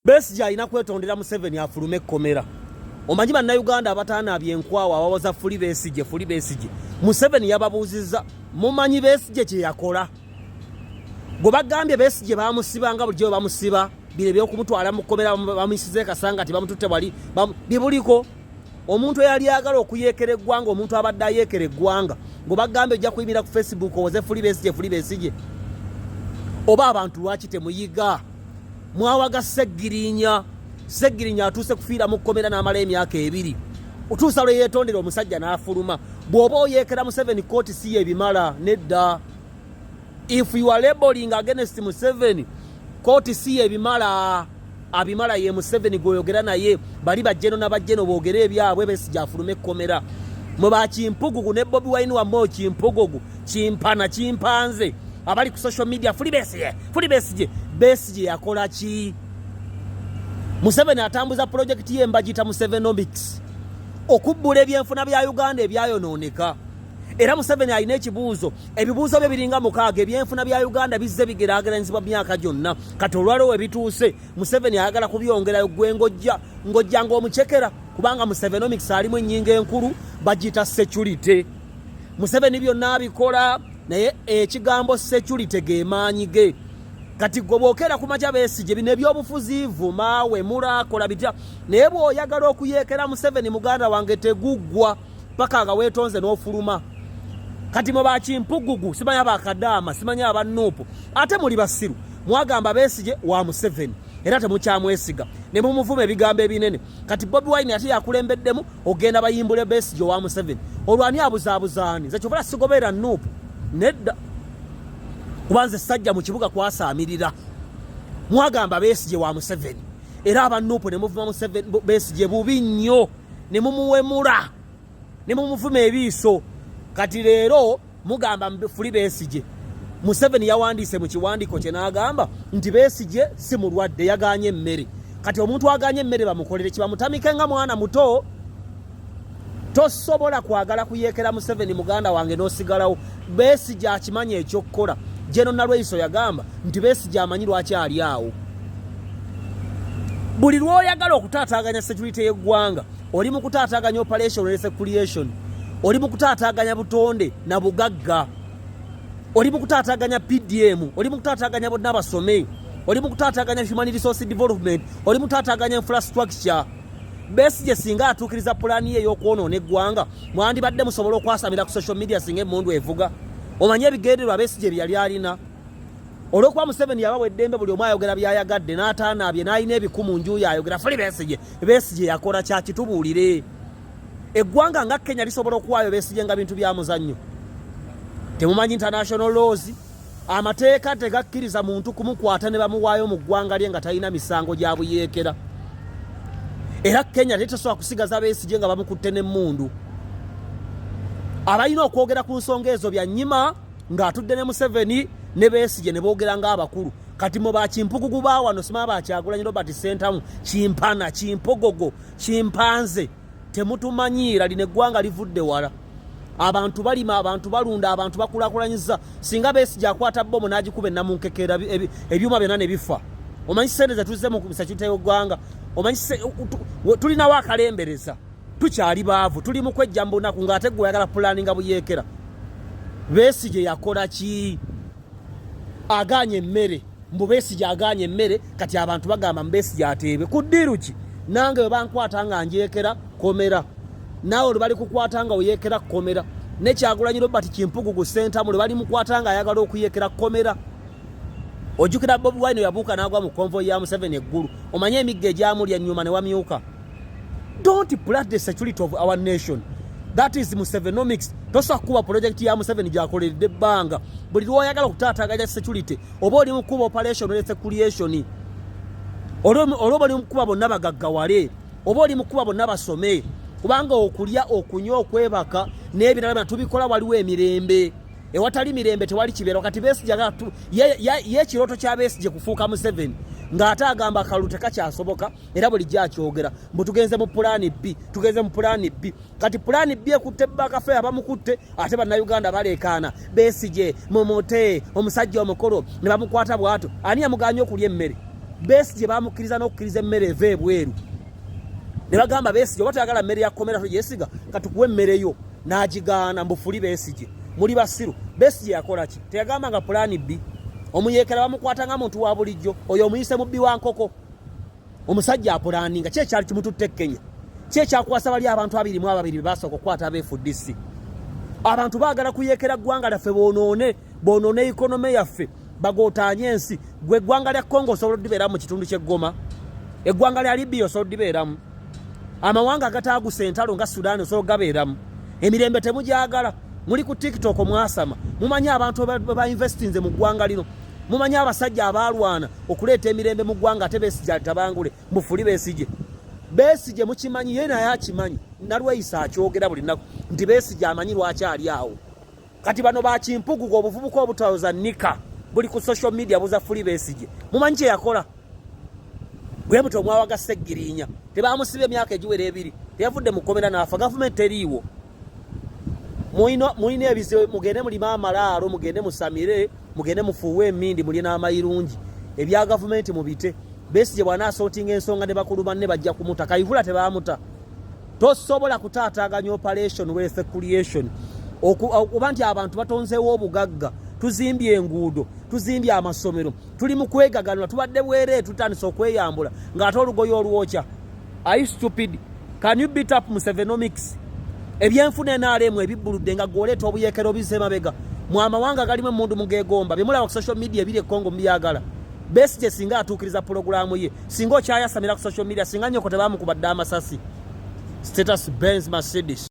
Besigye alina kwetondera Museveni afulume ekkomera. Omanyi bannayuganda abataana abyenkwawa abawoza Fuli Besigye. Museveni yababuuzizza mumanyi Besigye kye yakola. Gwe bagambye Besigye bamusiba nga bulijjo bamusiba bire by'okumutwala mu kkomera bamuyisize kasanga ati bamututte bali bibuliko. Omuntu eyali agala okuyeekera eggwanga omuntu abadde ayeekera eggwanga gwe bagambye ojja kuyimira ku Facebook owoze Fuli Besigye. Oba abantu lwaki temuyiga? Mwawaga Seggirinya atuuse kufiira mu kkomera n'amala emyaka 2. Utuusa lwe yeetondera omusajja n'afuluma. Bw'oba oyeekera Museveni kooti si yebimala nedda. If you are labeling against Museveni, kooti si yebimala. Abimala ye Museveni goyogera naye bali bajjeno n'abajjeno boogera ebyabwe Besigye afulume ekkomera. Mwe ba Kimpugugu ne Bobi Wine wammo Kimpugugu Kimpana Kimpanze abali ku social media Fuli Besigye yakola ki? Museveni atambuza project ye mbagita Musevenomics okubbula ebyenfuna bya Uganda ebyayonooneka. Era Museveni alina ekibuuzo ebibuuzo bye biringa 6 ebyenfuna bya Uganda bizze bigeraageranyizibwa myaka gyonna. Kati olwaleero we bituuse Museveni ayagala kubyongerayo gwe ngojja ng'omukyekera kubanga Musevenomics alimu ennyingo enkulu bagita security. Museveni byonna abikola naye ekigambo security ge maanyi ge. Kati gobokera kumaja Besigye bino ebyobufuziivu maawe mulakola bitya naye bw'oyagala okuyeekera Museveni muganda wange teguggwa paka nga weetonze n'ofuluma. Kati mwe ba Kimpugugu simanya bakadaama simanya abannuupu ate muli basiru mwagamba Besigye wa Museveni era temukyamwesiga ne mumuvuma ebigambo ebinene. Kati Bobi Wine ate yakulembeddemu ogenda bayimbule Besigye wa Museveni. Olwani abuzaabuzaani nze kyobala sigobeera nnuupu nedda kubanze sajja mu kibuga kwasaamirira. Mwagamba Besigye wa Museveni era abannuupu ne muvuma Besigye bubi nnyo ne mumuwemula ne mumuvuma ebiiso. Kati leero mugamba Fuli Besigye. Museveni yawandiise mu kiwandiiko kye n'agamba nti Besigye si mulwadde yaganye emmere. Kati omuntu aganye emmere bamukolere kibamutamike nga mwana muto. Tosobola kwagala kuyeekera Museveni muganda wange n'osigalawo. Besigye akimanya ekyokkola. Jeno Nalweyiso yagamba nti Besigye amanyi lwaki ali awo. Buli lw'oyagala okutaataaganya security y'eggwanga oli mu kutaataaganya operation recreation, oli mu kutaataaganya butonde na bugagga, oli mu kutaataaganya PDM, oli mu kutaataaganya bonna basome, oli mu kutaataaganya human resource development, oli mu kutaataaganya infrastructure. Besigye singa atuukiriza pulaani ye y'okwonoona eggwanga mwandibadde musobola okwasamira ku social media singa emmundu evuga. Omanye ebigendererwa Besigye bye yali alina. Olwokuba Museveni yabawa eddembe buli omu ayogera by'ayagadde n'ataanaabye n'alina ebikumu nju yayogera Fuli Besigye yakola kyakitubuulire. Eggwanga nga Kenya lisobola okuwaayo Besigye nga bintu bya muzannyo? Temumanyi international laws? Amateeka tegakkiriza muntu kumukwata ne bamuwaayo mu ggwanga lye nga talina misango gya buyeekera. Era Kenya tesobola kusigaza Besigye nga bamukutte n'emmundu. Abalina okwogera ku nsonga ezo bya nnyima ng'atudde ne Museveni ne Besigye ne boogera ng'abakulu. Kati mu ba Kimpugugu baawano sima ba Kyagulanyi Robert Sentamu Kimpana Kimpogogo Kimpanze temutumanyiira lino eggwanga livudde wala. Abantu balima, abantu balunda, abantu bakulaakulanyiza. Singa Besigye akwata bbomu n'agikuba ennamunkekeera ebyuma byonna ne bifa. Omanyi ssente ze tuzze mu security y'eggwanga. Omanyi tulinawo akalembereza. Tukyali baavu tuli mu kwejja mu bunaku ng'ate gwe oyagala pulaani nga buyeekera. Besigye yakola ki? Aganye emmere. Mbu Besigye aganye emmere kati abantu bagamba Besigye ateebe. Ku ddiiru ki? Nange bwe bankwata nga njeekera komera. Naawe lwe bali kukwata nga oyeekera komera. Ne Kyagulanyi Robert Kimpugugu Sentamu lwe bali mukwata nga ayagala okuyeekera komera. Ojjukira Bobi Wine yabuuka n'agwa mu konvoyi ya Museveni eggulu. Omanye emigga egyamulya ennyuma ne wamyuka. Don't blood the security of our nation. That is Musevenomics. Tosa kuba project ya Museveni gyakoleredde ebbanga. Buli lw'oyagala okutaataaganya security oba oli mu kuba operation recreation. Olwo bali mu kuba bonna bagaggawale. Oba oli mu kuba bonna basome. Kubanga okulya okunywa okwebaka n'ebirala tubikola waliwo emirembe. Ewatali mirembe tewali kibeera. Kati Besigye ye ekirooto kya Besigye kufuuka Museveni ng'ate agamba akalulu tekakyasoboka era bulijjo akyogera mbu tugenze mu pulaani B. Kati pulaani B ekutte bakafe abamukutte ate bannayuganda baleekaana Besigye mumutte omusajja omukolo ne bamukwata bw'ato. Ani yamuganya okulya emmere? Besigye bamukiriza n'okkiriza emmere eva ebweru ne bagamba Besigye oba toyagala mmere ya komera togyesiga katukuwa emmere yo n'agigaana mbufuli Besigye muli basiru. Besigye yakola ki? Teyagamba nga pulaani B omuyeekera bamukwata nga muntu wa bulijjo oyo omuyise mubbi wa nkoko omusajja apulaaninga kye kyali kimututte Kenya kye kyakwasa bali abantu 22 be basooka okukwata abeFDC. Abantu baagala kuyeekera ggwanga lyaffe bonoone ekonome yaffe bagootaanye ensi. Gwe eggwanga lya Congo osobola oddibeeramu mu kitundu ky'eggoma, eggwanga lya Libya osobola oddibeeramu, amawanga agataaguse entalo nga Sudan osobola ogabeeramu. Emirembe temugyagala. Muli ku TikTok mwasama, mumanyi abantu ba investinze mu ggwanga lino, mumanyi abasajja abalwana okuleeta emirembe mu ggwanga ate Besigye tabangule mufuli Besigye. Besigye mukimanyi ye naye akimanyi nalweyisa akyogera buli nnaku nti Besigye amanyi lwaki ali awo. Kati bano bakimpuguga obuvubuka obutawoza nika buli ku social media buza fuli Besigye. Mumanyi kye yakola? Gwe muto mwawaga Seggirinya tebamusiba emyaka egiwera ebiri teyavudde mukomera n'afa gavumenti teriiwo. Mulina ebizibu mugende mulima amalaalo mugende musamire mugende mufuuwe emindi muli n'amayirungi ebya gavumenti mubite. Besigye bw'anaasotinga ensonga ne bakulu banne bajja kumuta Kayihura tebamuta. Tosobola kutaataaganya operation wealth creation okuba nti abantu batonzeewo obugagga tuzimbye enguudo tuzimbye amasomero tuli mu kwegaganula tubadde bwere tutandise okweyambula ng'ate olugoye olwokya. Are you stupid? Can you beat up Musevenomics? Ebyenfuna NRM ebibbuludde nga gwoleeta obuyeekero bizze mabega mu amawanga galimu emmundu mugeegomba bye ku social media ebiri e Congo mubyagala. Besigye singa atuukiriza pulogulaamu ye singa okyayasamira ku social media singa nnyoko tebaamukubadde amasasi. Status Benz Mercedes.